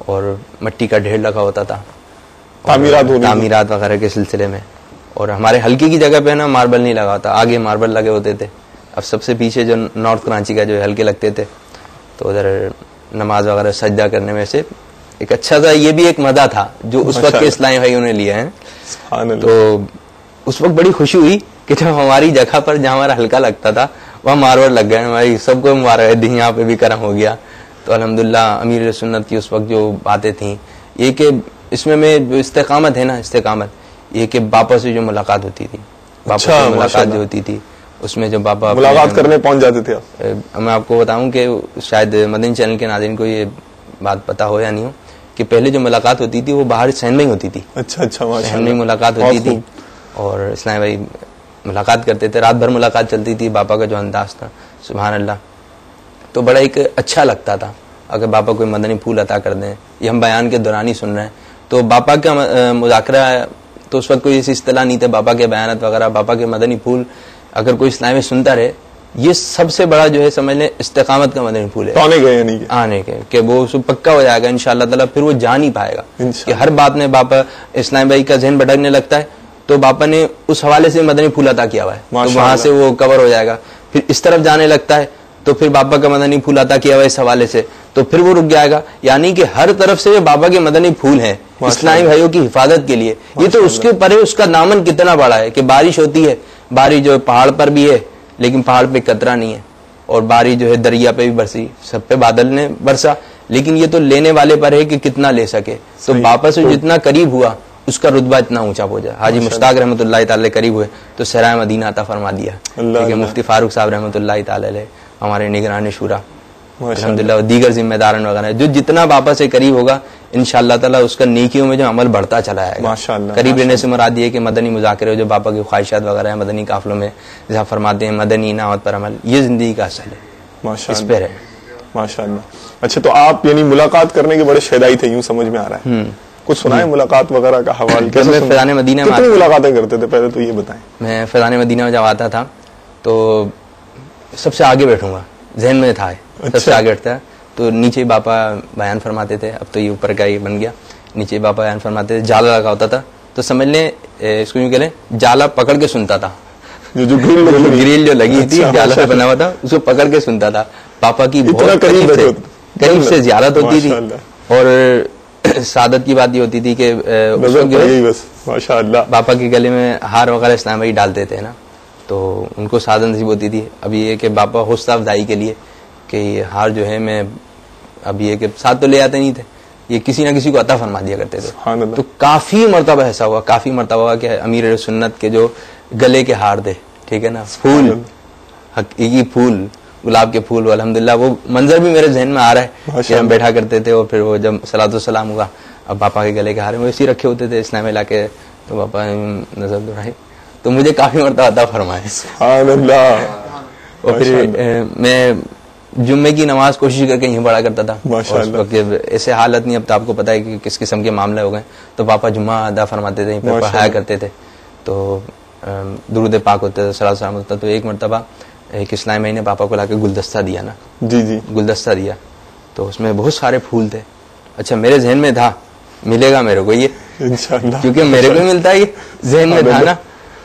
اور مٹی کا ڈھیر لگا ہوتا تھا تعمیرات وغیرہ کے سلسلے میں اور ہمارے ہلکے کی جگہ پہ نا ماربل نہیں لگا ہوتا آگے ماربل لگے ہوتے تھے اب سب سے پیچھے جو نارتھ کراچی کا جو ہلکے لگتے تھے تو ادھر نماز وغیرہ سجدہ کرنے میں سے ایک اچھا سا یہ بھی ایک مزہ تھا جو اس وقت کے اسلامی بھائیوں نے لیا ہے تو اس وقت بڑی خوشی ہوئی کہ جب ہماری جگہ پر جہاں ہمارا ہلکا لگتا تھا وہاں ماربل لگ گئے ہماری سب کو مبارک دی یہاں پہ بھی کرم ہو گیا تو الحمدللہ امیر سنت کی اس وقت جو باتیں تھیں یہ کہ اس میں جو استقامت ہے نا استقامت یہ کہ باپا سے جو ملاقات ہوتی تھی باپا سے ملاقات جو ہوتی تھی اس میں جب باپا ملاقات کرنے پہنچ جاتے تھے میں آپ کو بتاؤں کہ شاید مدنی چینل کے ناظرین کو یہ بات پتا ہو یا نہیں ہو کہ پہلے جو ملاقات ہوتی تھی وہ باہر صحن میں ہی ہوتی تھی اچھا صحن میں ملاقات ہوتی تھی اور اسلام بھائی ملاقات کرتے تھے رات بھر ملاقات چلتی تھی باپا کا جو انداز تھا سبحان اللہ تو بڑا ایک اچھا لگتا تھا اگر باپا کوئی مدنی پھول عطا کر دیں یہ ہم بیان کے دوران ہی سن رہے ہیں تو باپا کا مذاکرہ تو اس وقت کوئی ایسی اصطلاح نہیں تھے باپا کے بیانات وغیرہ باپا کے مدنی پھول اگر کوئی اسلام میں سنتا رہے یہ سب سے بڑا جو ہے سمجھ لیں استقامت کا مدنی پھول ہے. تو آنے گئے نہیں آنے کے کہ وہ پکا ہو جائے گا انشاءاللہ تعالیٰ, پھر وہ جا نہیں پائے گا کہ ہر بات میں باپا اسلام بھائی کا ذہن بھٹکنے لگتا ہے تو باپا نے اس حوالے سے مدنی پھول عطا کیا ہوا ہے, تو وہاں سے وہ کور ہو جائے گا. پھر اس طرف جانے لگتا ہے تو پھر باپا کا مدنی پھول عطا کیا ہوا ہے اس حوالے سے, تو پھر وہ رک جائے گا. یعنی کہ ہر طرف سے بابا کے مدنی پھول ہیں اسلامی بھائیوں کی حفاظت کے لیے. یہ تو اس کے اوپر ہے اس کا دامن کتنا بڑا ہے کہ بارش ہوتی ہے, بارش جو پہاڑ پر بھی ہے لیکن پہاڑ پہ قطرہ نہیں ہے, اور بارش جو ہے دریا پہ بھی برسی, سب پہ بادل نے برسا, لیکن یہ تو لینے والے پر ہے کہ کتنا لے سکے. تو باپا سے جتنا قریب ہوا اس کا رتبہ اتنا اونچا ہو جائے. حاجی مشتاق رحمۃ اللہ تعالی قریب ہوئے تو سرائے مدینہ عطا فرما دیا. مفتی فاروق صاحب رحمۃ اللہ تعالی علیہ ہمارے نگران شورا الحمدللہ, دیگر ذمہ داران وغیرہ جو جتنا باپا سے قریب ہوگا انشاءاللہ تعالیٰ اس کا نیکیوں میں جو عمل بڑھتا چلا جائے گا. قریب رہنے سے مراد یہ کہ مدنی مذاکرے جو باپا کی خواہشات وغیرہ ہیں مدنی قافلوں میں جہاں فرماتے ہیں مدنی انعامات پر عمل, یہ زندگی کا اصل ہے, اس پہ ہے. ماشاءاللہ. اچھا تو آپ یعنی ملاقات کرنے کے بڑے شیدائی تھے یوں سمجھ میں آ رہا ہے, کچھ سنائیں ملاقات وغیرہ کا حوالہ. میں فیضان مدینہ میں کتنی ملاقاتیں کرتے تھے پہلے تو یہ بتائیں. میں فیضان مدینہ میں جب آتا تھا تو سب سے آگے بیٹھوں گا, ذہن میں تھا سب سے آگے بیٹھتا ہے. تو نیچے باپا بیان فرماتے تھے, اب تو یہ اوپر کا یہ بن گیا, نیچے باپا بیان فرماتے تھے. جالا لگا ہوتا تھا تو سمجھ لیں اس کو یوں کہہ لیں جالا پکڑ کے سنتا تھا, جو گریل جو لگی تھی جالا سے بنا ہوا تھا اس کو پکڑ کے سنتا تھا. پاپا کی بہت قریب سے زیارت ہوتی تھی, اور سعادت کی بات یہ ہوتی تھی کہ پاپا کے گلے میں ہار وغیرہ اسلام بھائی ڈالتے تھے نا, تو ان کو سعادت نصیب ہوتی تھی. اب یہ کہ باپا حوصلہ افزائی کے لیے کہ یہ ہار جو ہے میں اب یہ کہ ساتھ تو لے آتے نہیں تھے, یہ کسی نہ کسی کو عطا فرما دیا کرتے تھے. تو کافی مرتبہ ایسا ہوا, کافی مرتبہ ہوا کہ امیر سنت کے جو گلے کے ہار دے, ٹھیک ہے نا, پھول حقیقی پھول گلاب کے پھول, الحمدللہ وہ منظر بھی میرے ذہن میں آ رہا ہے کہ ہم بیٹھا کرتے تھے, اور پھر وہ جب صلاۃ والسلام ہوا اب پاپا کے گلے کے ہار وہ اسی رکھے ہوتے تھے اسلام لا کے, تو پاپا نظر دوڑائی تو مجھے کافی مرتبہ عطا فرمائے. اور پھر میں جمعے کی نماز کوشش کر کے یہیں پڑھا کرتا تھا. ایسے حالت نہیں, اب تو آپ کو پتا ہے کہ کس قسم کے معاملے ہو گئے, تو پاپا جمعہ ادا فرماتے تھے, پڑھایا کرتے تھے, تو درود پاک ہوتے تھے, صلاۃ والسلام ہوتا. تو ایک مرتبہ ایک اسلام بھائی نے پاپا کو لا کے گلدستہ دیا نا, گلدستہ دیا, تو اس میں بہت سارے پھول تھے. اچھا میرے ذہن میں تھا ملے گا میرے کو یہ, کیونکہ میرے کو ملتا ہے یہ ذہن میں تھا نا.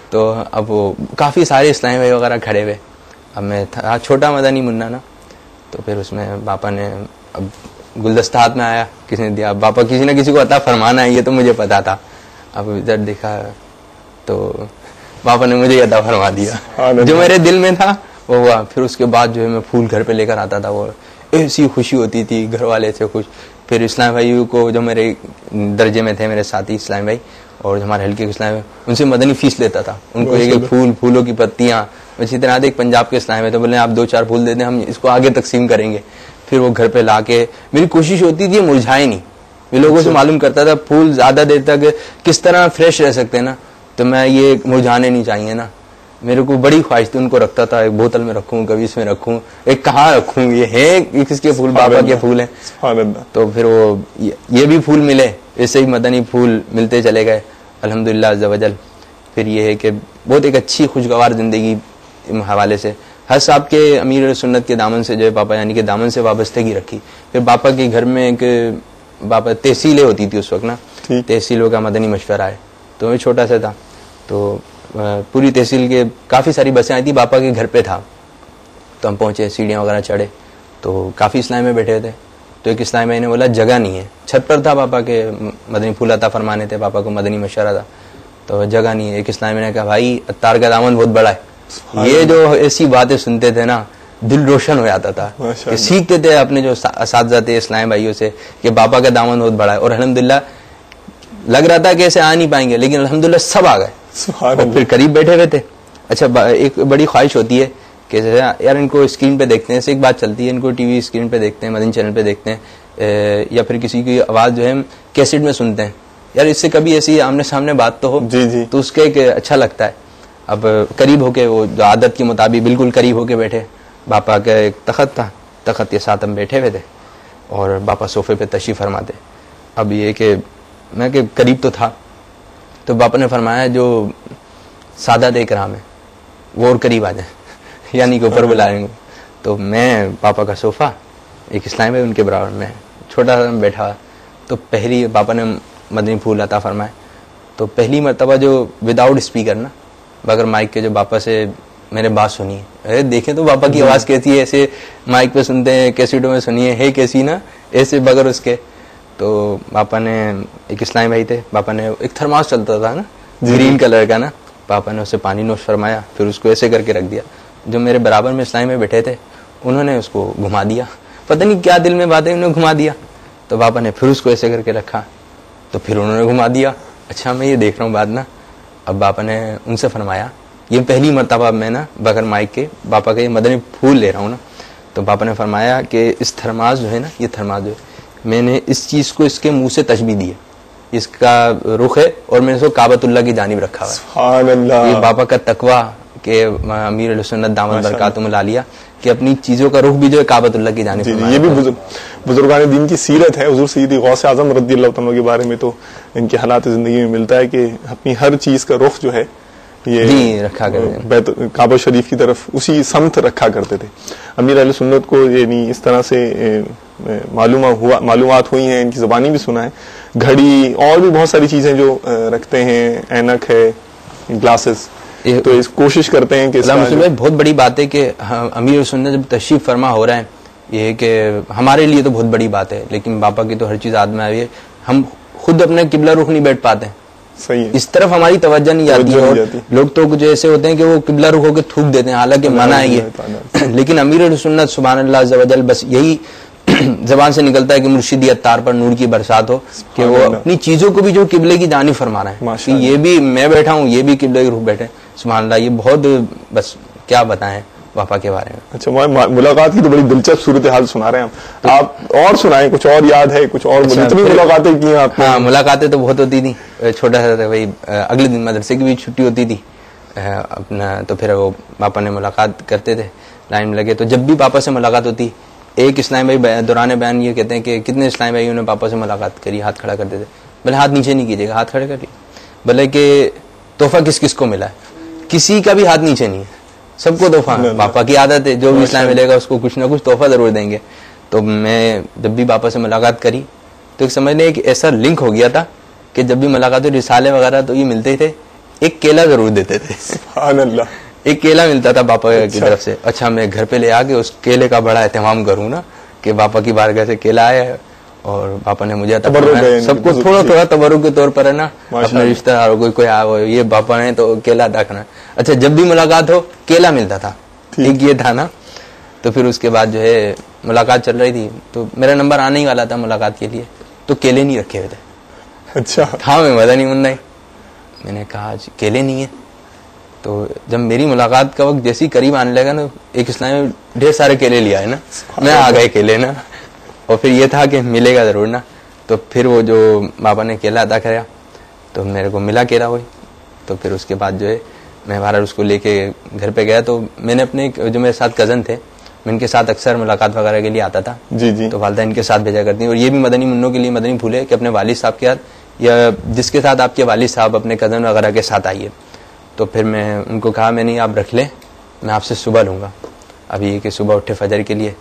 تو اب وہ کافی سارے اسلام بھائی وغیرہ کھڑے ہوئے, اب میں تھا چھوٹا مدنی منا نا, تو پھر اس میں باپا نے اب گلدستہ ہاتھ میں آیا, کسی نے دیا, باپا کسی نہ کسی کو عطا فرمانا ہے یہ تو مجھے پتا تھا. اب ادھر دیکھا تو باپا نے مجھے عطا فرما دیا, جو میرے دل میں تھا وہ ہوا. پھر اس کے بعد جو ہے میں پھول گھر پہ لے کر آتا تھا, وہ ایسی خوشی ہوتی تھی, گھر والے سے خوش. پھر اسلام بھائی کو جو میرے درجے میں تھے میرے ساتھی اسلام بھائی اور ہمارے ہلکے اسلام بھائی, ان سے مدنی فیس لیتا تھا. ان کو ایک پھول, پھولوں کی پتیاں, اسی طرح ایک پنجاب کے اسلام ہے تو بولے آپ 2-4 پھول دے دیں, ہم اس کو آگے تقسیم کریں گے. پھر وہ گھر پہ لا کے, میری کوشش ہوتی تھی مرجھائے نہیں. میں لوگوں سے معلوم کرتا تھا پھول زیادہ دیر تک کس طرح فریش رہ سکتے ہیں نا, تو میں یہ مرجھانے نہیں چاہیے نا. میرے کو بڑی خواہش تھی, ان کو رکھتا تھا, ایک بوتل میں رکھوں, کبھی اس میں رکھوں, ایک کہاں رکھوں, یہ ہے کس کے پھول, بابا کے پھول ہیں. تو پھر وہ یہ بھی پھول ملے, ایسے ہی مدنی پھول ملتے چلے گئے الحمدللہ عز و جل. پھر یہ ہے کہ بہت ایک اچھی خوشگوار زندگی حوالے سے ہر صاحب کے امیر سنت کے دامن سے جو ہے پاپا یعنی کہ دامن سے وابستگی رکھی. پھر پاپا کے گھر میں ایک پاپا تحصیلیں ہوتی تھی اس وقت نا, تحصیلوں کا مدنی مشورہ ہے, تو میں چھوٹا سا تھا, تو پوری تحصیل کے کافی ساری بسیں آئی تھی, پاپا کے گھر پہ تھا. تو ہم پہنچے, سیڑھیاں وغیرہ چڑھے, تو کافی اسلام میں بیٹھے تھے. تو ایک اسلام میں نے بولا جگہ نہیں ہے, چھت پر تھا پاپا کے مدنی پھول عطا فرمانے تھے, پاپا کو مدنی مشورہ تھا, تو جگہ نہیں ہے. ایک اسلام نے کہا بھائی اتار کا دامن بہت بڑا ہے. یہ جو ایسی باتیں سنتے تھے نا دل روشن ہو جاتا تھا, کہ سیکھتے تھے اپنے جو اساتذہ تھے اسلام بھائیوں سے کہ بابا کا دامن بہت بڑا ہے. اور الحمدللہ لگ رہا تھا کہ ایسے آ نہیں پائیں گے, لیکن الحمدللہ سب آ گئے, اور پھر قریب بیٹھے ہوئے تھے. اچھا ایک بڑی خواہش ہوتی ہے کہ یار ان کو اسکرین پہ دیکھتے ہیں, ایک بات چلتی ہے, ان کو ٹی وی اسکرین پہ دیکھتے ہیں, مدنی چینل پہ دیکھتے ہیں, یا پھر کسی کی آواز جو ہے کیسٹ میں سنتے ہیں, یار اس سے کبھی ایسی آمنے سامنے بات تو ہو, تو اس کے ایک اچھا لگتا ہے. اب قریب ہو کے وہ جو عادت کے مطابق بالکل قریب ہو کے بیٹھے, باپا کا ایک تخت تھا, تخت کے ساتھ ہم بیٹھے ہوئے تھے, اور باپا صوفے پہ تشریف فرماتے. اب یہ کہ میں کہ قریب تو تھا, تو باپا نے فرمایا جو سادات اکرام ہے وہ اور قریب آ جائیں. یعنی کہ اوپر بلا لیں گے. تو میں پاپا کا صوفہ ایک اسلامی بھائی ان کے برابر میں چھوٹا سا بیٹھا, تو پہلی پاپا نے مدنی پھول عطا فرمائے. تو پہلی مرتبہ جو وداؤٹ اسپیکر نا, بغیر مائک کے جو پاپا سے میں نے بات سنی ہے, دیکھیں تو پاپا کی آواز کیسی ہے, ایسے مائک پہ سنتے ہیں, کیسیٹوں میں سنیے ہے کیسی نا, ایسے بغیر اس کے. تو پاپا نے ایک اسلامی بھائی تھے, پاپا نے ایک تھرماس چلتا تھا نا گرین کلر کا نا, پاپا نے اسے پانی نوش فرمایا, پھر اس کو ایسے کر کے رکھ دیا. جو میرے برابر میں اسلامی میں بیٹھے تھے انہوں نے اس کو گھما دیا, پتہ نہیں کیا دل میں بات ہے, انہوں نے گھما دیا. تو پاپا نے پھر اس کو ایسے کر کے رکھا, تو پھر انہوں نے گھما دیا. اچھا میں یہ دیکھ رہا ہوں بات نا, اب پاپا نے ان سے فرمایا, یہ پہلی مرتبہ میں نا بغیر مائک کے پاپا کا یہ مدنی پھول لے رہا ہوں نا. تو پاپا نے فرمایا کہ اس تھرماس جو ہے نا, یہ تھرماس جو ہے, میں نے اس چیز کو اس کے منہ سے تشبیہ دی ہے, اس کا رخ ہے, اور میں نے اس کو کعبۃ اللہ کی جانب رکھا ہوا ہے. سبحان اللہ. یہ پاپا کا تقویٰ کہ امیر علیہ سنت دامت برکاتہم العالیہ کہ اپنی چیزوں کا رخ بھی جو ہے کعبۃ اللہ کی جانب. یہ بھی بزرگان دین کی سیرت ہے. حضور سیدی غوث اعظم رضی اللہ تعالیٰ کے بارے میں تو ان کے حالات زندگی میں ملتا ہے کہ اپنی ہر چیز کا رخ جو ہے یہ رکھا بیت کعبہ شریف کی طرف اسی سمت رکھا کرتے تھے. امیر اہل سنت کو یعنی اس طرح سے معلومات ہوئی ہیں, ان کی زبانی بھی سنا ہے, گھڑی اور بھی بہت ساری چیزیں جو رکھتے ہیں, اینک ہے, گلاسز, تو اس کوشش کرتے ہیں کہ بہت بڑی بات ہے کہ امیر سنت جب تشریف فرما ہو رہا ہے, یہ کہ ہمارے لیے تو بہت بڑی بات ہے, لیکن باپا کی تو ہر چیز آدمی آئی ہے, ہم خود اپنے قبلہ رخ نہیں بیٹھ پاتے, صحیح ہے, اس طرف ہماری توجہ نہیں جاتی ہے. لوگ تو کچھ ایسے ہوتے ہیں کہ وہ قبلہ رخ ہو کے تھوک دیتے ہیں, حالانکہ منع ہے یہ, لیکن امیر سنت سبحان اللہ عز و جل بس یہی زبان سے نکلتا ہے کہ مرشدی اتار پر نور کی برسات ہو, کہ وہ اپنی چیزوں کو بھی جو قبلے کی جانب فرما رہے ہیں, کہ یہ بھی میں بیٹھا ہوں, یہ بھی قبلے کی رخ بیٹھے, سبحان اللہ. یہ بہت بس کیا بتائیں پاپا کے بارے میں. اچھا ملاقات کی تو بڑی دلچسپ صورتحال سنا رہے ہیں ہم, آپ اور سنائیں, کچھ اور یاد ہے, کچھ اور جتنی ملاقاتیں کی ہیں آپ. ہاں ملاقاتیں تو بہت ہوتی تھیں, چھوٹا سا تھا بھائی, اگلے دن مدرسے کی بھی چھٹی ہوتی تھی اپنا, تو پھر وہ پاپا نے ملاقات کرتے تھے, لائن میں لگے. تو جب بھی پاپا سے ملاقات ہوتی, ایک اسلامی بھائی دوران بیان یہ کہتے ہیں کہ کتنے اسلامی بھائیوں نے پاپا سے ملاقات کری, ہاتھ کھڑا کرتے تھے. بھلے ہاتھ نیچے نہیں کیجیے گا, ہاتھ کھڑے کریے. بھلے کہ تحفہ کس کس کو ملا ہے, کسی کا بھی ہاتھ نیچے نہیں ہے, سب کو تحفہ. پاپا کی عادت ہے, جو بھی اسلام ملے گا اس کو کچھ نہ کچھ تحفہ ضرور دیں گے. تو میں جب بھی پاپا سے ملاقات کری تو ایک سمجھ لیں ایک ایسا لنک ہو گیا تھا کہ جب بھی ملاقات ہوئی, رسالے وغیرہ تو یہ ملتے تھے, ایک کیلا ضرور دیتے تھے. سبحان اللہ. ایک کیلا ملتا تھا پاپا کی طرف سے. اچھا میں گھر پہ لے آ کے اس کیلے کا بڑا اہتمام کروں نا, کہ پاپا کی بارگاہ سے کیلا آیا ہے, اور پاپا نے مجھے سب کو تھوڑا تھوڑا تبرک کے طور پر ہے نا, اپنے رشتہ داروں کو یہ پاپا نے تو کیلا ادا کرنا. اچھا جب بھی ملاقات ہو کیلا ملتا تھا, ایک یہ تھا نا. تو پھر اس کے بعد جو ہے ملاقات چل رہی تھی, تو میرا نمبر آنے ہی والا تھا ملاقات کے لیے, تو کیلے نہیں رکھے ہوئے تھے. اچھا ہاں میں مزہ نہیں مننا, میں نے کہا آج کیلے نہیں ہیں. تو جب میری ملاقات کا وقت جیسی قریب آنے لگا نا, ایک اسلامی ڈھیر سارے کیلے لیا ہے نا, میں آ گئے کیلے نا. اور پھر یہ تھا کہ ملے گا ضرور نا. تو پھر وہ جو بابا نے کیلا ادا کرا تو میرے کو ملا کیلا ہوئی. تو پھر اس کے بعد جو ہے میں باہر اس کو لے کے گھر پہ گیا. تو میں نے اپنے جو میرے ساتھ کزن تھے, میں ان کے ساتھ اکثر ملاقات وغیرہ کے لیے آتا تھا. جی تو والدہ ان کے ساتھ بھیجا کرتی ہیں. اور یہ بھی مدنی منوں کے لیے مدنی پھول ہے کہ اپنے والد صاحب کے ساتھ یا جس کے ساتھ آپ کے والد صاحب اپنے کزن وغیرہ کے ساتھ آئیے. تو پھر میں ان کو کہا میں نہیں آپ رکھ لیں, میں آپ سے صبح لوں گا. ابھی یہ کہ صبح اٹھے فجر کے لیے,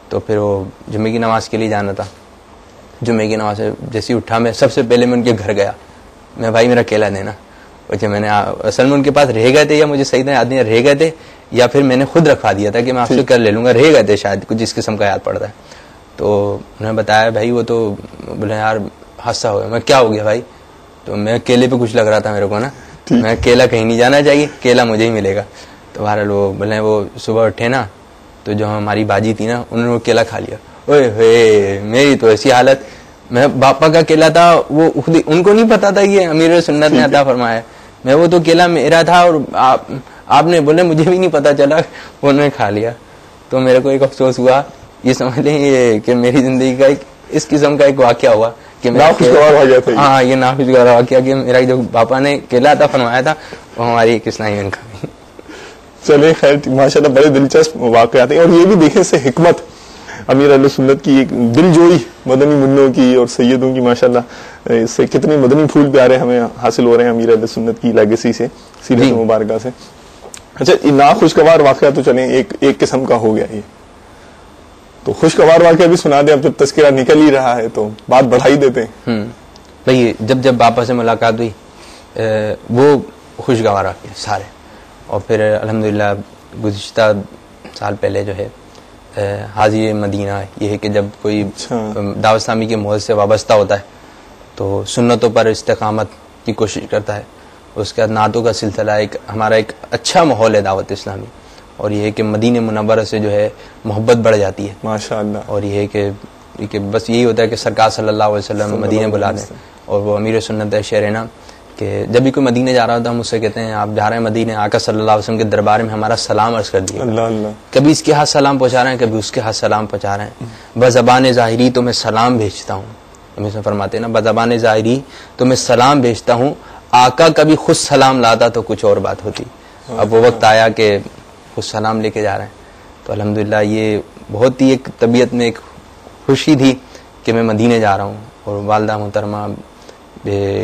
تو پھر وہ جمعے کی نماز کے لیے جانا تھا. جمعے کی نماز سے جیسے ہی اٹھا, میں سب سے پہلے میں ان کے گھر گیا, میں بھائی میرا کیلا دینا. اچھا میں نے اصل میں ان کے پاس رہ گئے تھے, یا مجھے صحیح طرح یاد نہیں رہ گئے تھے, یا پھر میں نے خود رکھوا دیا تھا کہ میں آپ سے کر لے لوں گا, رہ گئے تھے شاید, کچھ اس قسم کا یاد پڑتا ہے. تو انہوں نے بتایا بھائی وہ تو بولے یار حادثہ ہو گیا. میں کیا ہو گیا بھائی؟ تو میں کیلے پہ کچھ لگ رہا تھا میرے کو نا, میں کیلا کہیں نہیں جانا چاہیے, کیلا مجھے ہی ملے گا. تو بہرحال وہ بولے وہ صبح اٹھے نا, تو جو ہماری باجی تھی نا انہوں نے وہ کیلا کھا لیا. اوئے ہوئے میری تو ایسی حالت, میں باپا کا کیلا تھا, وہ ان کو نہیں پتا تھا یہ امیر سنت نے عطا فرمایا. میں وہ تو کیلا میرا تھا, اور آپ نے بولے مجھے بھی نہیں پتا چلا, انہوں نے کھا لیا. تو میرے کو ایک افسوس ہوا, یہ سمجھ لیں یہ کہ میری زندگی کا ایک اس قسم کا ایک واقعہ ہوا کہ ہاں یہ ناخوشگوار واقعہ کہ میرا جو پاپا نے کیلا عطا فرمایا تھا وہ ہماری ایک اسلامی کا. چلے خیر ماشاءاللہ بڑے دلچسپ واقعات ہیں. اور یہ بھی دیکھیں سے حکمت امیر اہل سنت کی, ایک دل جوئی مدنی منوں کی اور سیدوں کی, ماشاءاللہ اس سے کتنے مدنی پھول پیارے ہمیں حاصل ہو رہے ہیں امیر اہل سنت کی لیگیسی سے, سیرت مبارکہ سے. اچھا ناخوشگوار واقعہ تو چلیں ایک قسم کا ہو گیا یہ، تو خوشگوار واقعہ بھی سنا دیں. اب جب تذکرہ نکل ہی رہا ہے تو بات بڑھا ہی دیتے ہیں. بھائی جب آپس سے ملاقات ہوئی وہ خوشگوار واقعہ سارے، اور پھر الحمدللہ گزشتہ سال پہلے جو ہے حاضی مدینہ یہ ہے کہ جب کوئی دعوت اسلامی کے ماحول سے وابستہ ہوتا ہے تو سنتوں پر استقامت کی کوشش کرتا ہے. اس کے بعد نعتوں کا سلسلہ ہمارا ایک اچھا ماحول ہے دعوت اسلامی، اور یہ ہے کہ مدینہ منورہ سے جو ہے محبت بڑھ جاتی ہے ماشاءاللہ. اور یہ ہے کہ بس یہی ہوتا ہے کہ سرکار صلی اللہ علیہ وسلم مدینہ بلا دیں، اور وہ امیر سنت ہے شہرنا کہ جب بھی کوئی مدینہ جا رہا ہوتا ہے ہم اس سے کہتے ہیں آپ جا رہے ہیں مدینہ، آقا صلی اللہ علیہ وسلم کے دربار میں ہمارا سلام عرض کر دیے. کبھی اس کے ہاتھ سلام پہنچا رہے ہیں، کبھی اس کے ہاتھ سلام پہنچا رہے ہیں. بزبان ظاہری تو میں سلام بھیجتا ہوں، ہم فرماتے ہیں نا بزبان ظاہری تو میں سلام بھیجتا ہوں. آقا کبھی خود سلام لاتا تو کچھ اور بات ہوتی. اب وہ وقت آیا کہ خود سلام لے کے جا رہے ہیں، تو الحمدللہ یہ بہت ہی ایک طبیعت میں ایک خوشی تھی کہ میں مدینہ جا رہا ہوں. اور والدہ محترمہ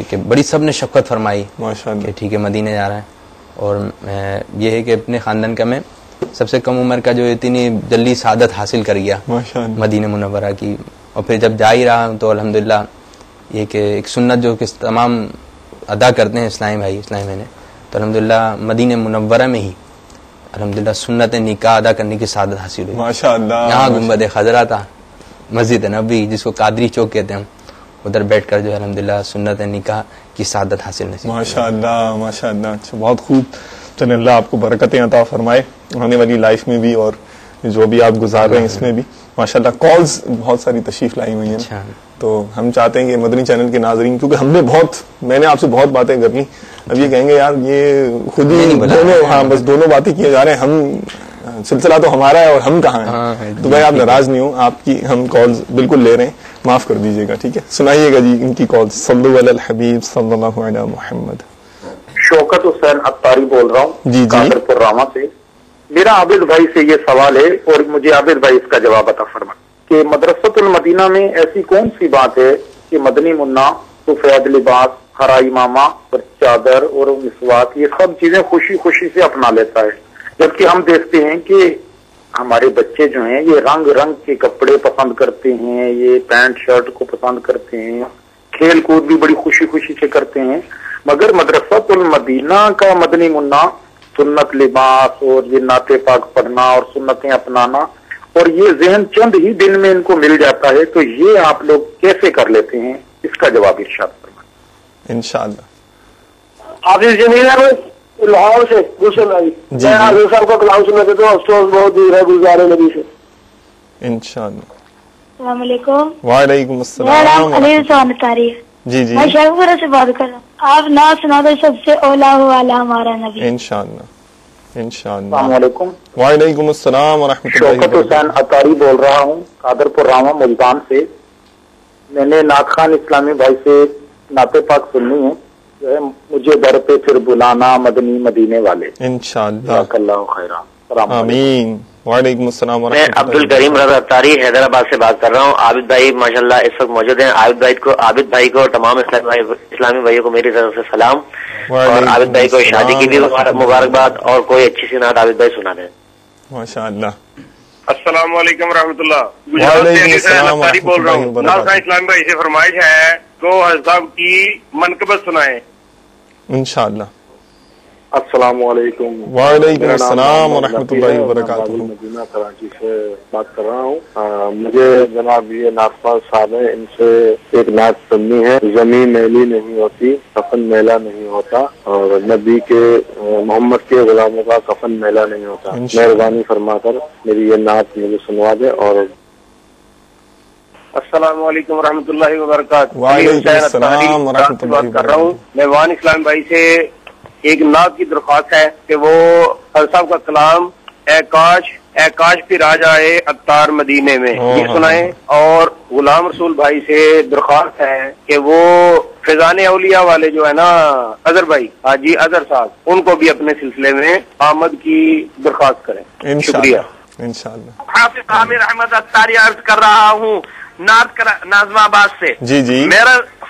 کہ بڑی سب نے شفقت فرمائی کہ ٹھیک ہے مدینہ جا رہا ہے. اور یہ ہے کہ اپنے خاندان کا میں سب سے کم عمر کا جو اتنی جلدی سعادت حاصل کر گیا مدینہ منورہ کی. اور پھر جب جا ہی رہا تو الحمدللہ یہ کہ ایک سنت جو کہ تمام ادا کرتے ہیں اسلامی بھائی اسلامی بہنیں، تو الحمدللہ مدینہ منورہ میں ہی الحمدللہ سنت نکاح ادا کرنے کی سعادت حاصل ہوئی ماشاءاللہ. یہاں گنبد خضرا تھا، مسجد نبوی جس کو قادری چوک کہتے ہیں، ہم ادھر بیٹھ کر جو ہے الحمدللہ سنت نکاح کی سعادت حاصل نصیب ماشاءاللہ ماشاءاللہ. اچھا بہت خوب. چلیں اللہ آپ کو برکتیں عطا فرمائے آنے والی لائف میں بھی اور جو بھی آپ گزار رہے ہیں اس میں بھی. ماشاءاللہ کالز بہت ساری تشریف لائی ہوئی ہیں، تو ہم چاہتے ہیں کہ مدنی چینل کے ناظرین، کیونکہ میں نے آپ سے بہت باتیں کر لی، اب یہ کہیں گے یار یہ خود ہی بس دونوں باتیں کیے جا رہے ہیں، ہم سلسلہ تو ہمارا ہے اور ہم کہاں ہیں. تو بھائی آپ ناراض نہیں ہوں، آپ کی ہم کالز بالکل لے رہے ہیں، معاف کر دیجیے گا. ٹھیک ہے سنائیے گا جی ان کی کالز. صلو علی الحبیب صلی اللہ علیہ محمد. شوکت حسین اتاری بول رہا ہوں جی قادر پور راما سے. میرا عابد بھائی سے یہ سوال ہے اور مجھے عابد بھائی اس کا جواب عطا فرمائیں کہ مدرسۃ المدینہ میں ایسی کون سی بات ہے کہ مدنی منا سفید لباس ہرا امامہ اور چادر اور مسواک یہ سب چیزیں خوشی خوشی سے اپنا لیتا ہے، جبکہ ہم دیکھتے ہیں کہ ہمارے بچے جو ہیں یہ رنگ رنگ کے کپڑے پسند کرتے ہیں، یہ پینٹ شرٹ کو پسند کرتے ہیں، کھیل کود بھی بڑی خوشی خوشی سے کرتے ہیں، مگر مدرسۃ المدینہ کا مدنی منا سنت لباس اور یہ نعت پاک پڑھنا اور سنتیں اپنانا اور یہ ذہن چند ہی دن میں ان کو مل جاتا ہے، تو یہ آپ لوگ کیسے کر لیتے ہیں؟ اس کا جواب ارشاد فرمائیں انشاءاللہ. حافظ جمیل ہے لاہور سے گلشن علی. میں حافظ صاحب کا کلام سنا دیتا ہوں، افسوس بہت دور ہے گلزار نبی سے. انشاءاللہ. السلام علیکم. وعلیکم السلام. میرا نام علی حسین اتاری ہے. جی جی میں شیخ پورہ سے بات کر رہا ہوں. آپ نعت سنا دو سب سے اولا والا ہمارا نبی. انشاءاللہ انشاءاللہ. السلام علیکم. وعلیکم السلام ورحمۃ اللہ. شوکت حسین اتاری بول رہا ہوں قادر پور راما ملتان سے. میں نے نعت خان اسلامی بھائی سے نعت پاک سننی ہے، جو ہے مجھے در پہ پھر بلانا مدنی مدینے والے. انشاءاللہ. اللہ خیرہ. آمین. وعلیکم السلام میں ورحمۃ اللہ. عبد الکریم رضا اتاری حیدرآباد سے بات کر رہا ہوں. عابد بھائی ماشاءاللہ اس وقت موجود ہیں. عابد بھائی کو تمام اسلامی بھائیوں کو میری طرف سے سلام، اور عابد بھائی کو شادی کی بھی مبارکباد، اور کوئی اچھی سی نعت عابد بھائی سنا دیں. ماشاءاللہ. السلام علیکم ورحمۃ اللہ. وعلیکم السلام بول رہا ہوں. ناظرین اسلامی بھائی سے فرمائش ہے تو حضرت صاحب کی منقبت سنائیں انشاءاللہ. السلام علیکم. وعلیکم السلام ورحمۃ اللہ وبرکاتہ. مدینہ کراچی سے بات کر رہا ہوں. مجھے جناب یہ ناطفال صاحب ہیں، ان سے ایک نعت سننی ہے. زمین میلی نہیں ہوتی کفن میلا نہیں ہوتا، اور نبی کے محمد کے غلاموں کا کفن میلا نہیں ہوتا. مہربانی فرما کر میری یہ نعت مجھے سنوا دے. اور السلام علیکم ورحمۃ اللہ وبرکاتہ. وعلیکم السلام ورحمۃ اللہ بات کر رہا ہوں. میں وان اسلام بھائی سے ایک نعت کی درخواست ہے کہ وہ حضرت صاحب کا کلام اے کاش پھر آ جائے عطار مدینے میں یہ سنائیں. اور غلام رسول بھائی سے درخواست ہے کہ وہ فیضان اولیاء والے جو ہے نا اظہر بھائی حاجی اظہر صاحب، ان کو بھی اپنے سلسلے میں آمد کی درخواست کریں. شکریہ. انشاءاللہ. حافظ عامر احمد اتاری عرض کر رہا ہوں ناظم آباد سے. جی جی. میرا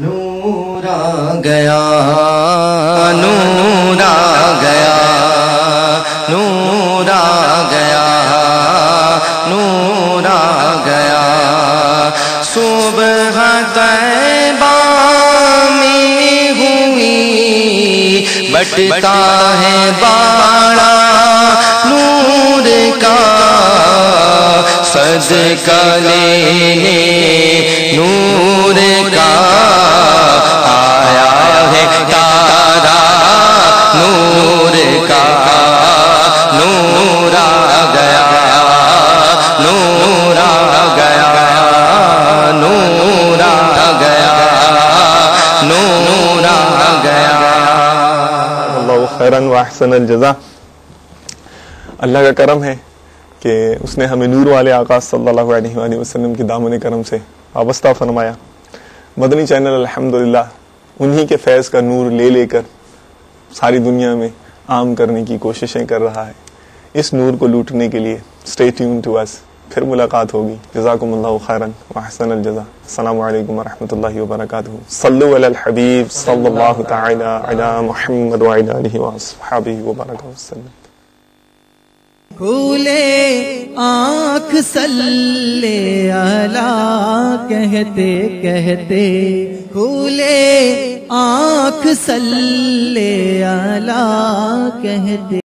نور آ گیا نور آ گیا نور آ گیا نور آ گیا صبح طیبہ میں ہوئی بٹتا ہے باڑا نور کا صدقہ لینے نور کا آیا ہے تارا نور کا نور آ گیا نور آ گیا نور آ گیا نور آ گیا. اللہ خیرن و احسن الجزا. اللہ کا کرم ہے کہ اس نے ہمیں نور والے آقا صلی اللہ علیہ وآلہ وسلم کی دامن کرم سے وابستہ فرمایا. مدنی چینل الحمدللہ انہی کے فیض کا نور لے لے کر ساری دنیا میں عام کرنے کی کوششیں کر رہا ہے. اس نور کو لوٹنے کے لیے اسٹے ٹیون ٹو اس. پھر ملاقات ہوگی. جزاکم اللہ خیرن و احسن الجزا. السلام علیکم ورحمۃ اللہ وبرکاتہ. صلوا علی الحبیب صلی اللہ تعالی علی محمد وعلی آلہ واصحابہ وبارک وسلم. کھولے آنکھ صلی اللہ کہتے کہتے کھولے آنکھ صلی اللہ کہتے